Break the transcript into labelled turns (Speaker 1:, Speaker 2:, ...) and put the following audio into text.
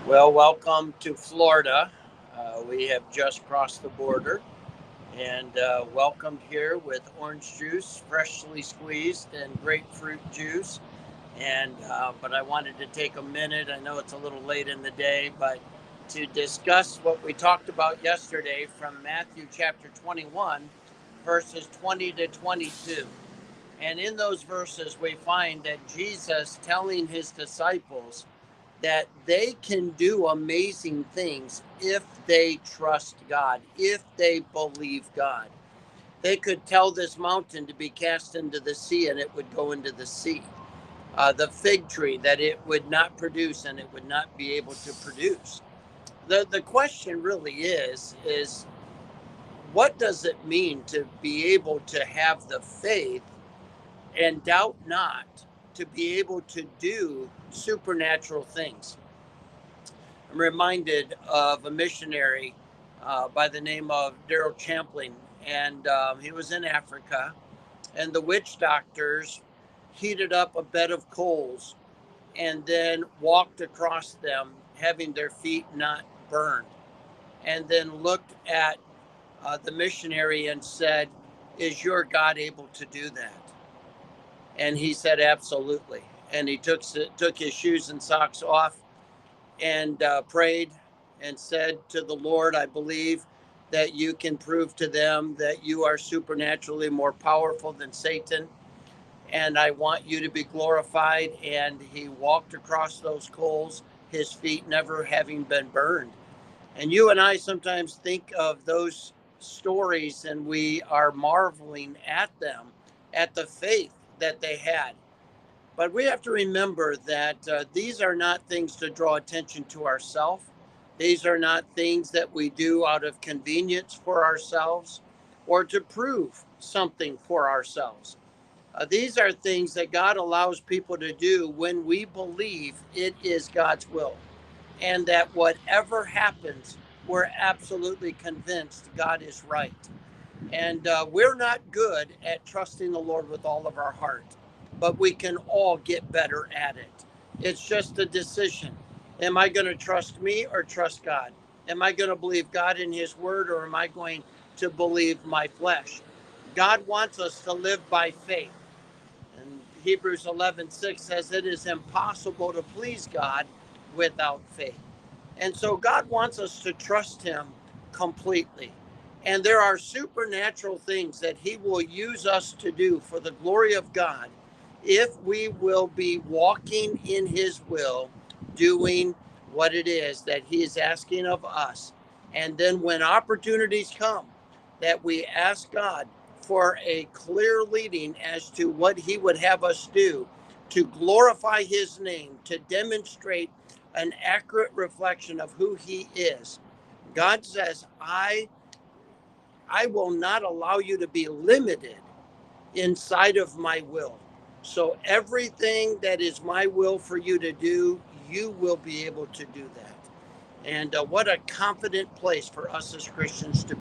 Speaker 1: Well, welcome to Florida. We have just crossed the border and welcomed here with orange juice, freshly squeezed, and grapefruit juice. But I wanted to take a minute. I know it's a little late in the day, but to discuss what we talked about yesterday from Matthew chapter 21, verses 20 to 22. And in those verses, we find that Jesus telling his disciples that they can do amazing things if they trust God, if they believe God. They could tell this mountain to be cast into the sea and it would go into the sea. The fig tree that it would not produce and it would not be able to produce. The question really is what does it mean to be able to have the faith and doubt not to be able to do supernatural things? I'm reminded of a missionary by the name of Daryl Champlin, and he was in Africa, and the witch doctors heated up a bed of coals and then walked across them, having their feet not burned, and then looked at the missionary and said, "Is your God able to do that?" And he said, "Absolutely." And he took his shoes and socks off and prayed and said to the Lord, "I believe that you can prove to them that you are supernaturally more powerful than Satan, and I want you to be glorified." And he walked across those coals, his feet never having been burned. And you and I sometimes think of those stories and we are marveling at them, at the faith that they had. But we have to remember that these are not things to draw attention to ourselves. These are not things that we do out of convenience for ourselves or to prove something for ourselves. These are things that God allows people to do when we believe it is God's will. And that whatever happens, we're absolutely convinced God is right. And we're not good at trusting the Lord with all of our heart, but we can all get better at it. It's just a decision. Am I going to trust me or trust God? Am I going to believe God in his word or am I going to believe my flesh? God wants us to live by faith. And Hebrews 11:6 says it is impossible to please God without faith. And so God wants us to trust him completely. And there are supernatural things that he will use us to do for the glory of God if we will be walking in his will, doing what it is that he is asking of us. And then when opportunities come, that we ask God for a clear leading as to what he would have us do to glorify his name, to demonstrate an accurate reflection of who he is. God says, I will not allow you to be limited inside of my will. So everything that is my will for you to do, you will be able to do that. And what a confident place for us as Christians to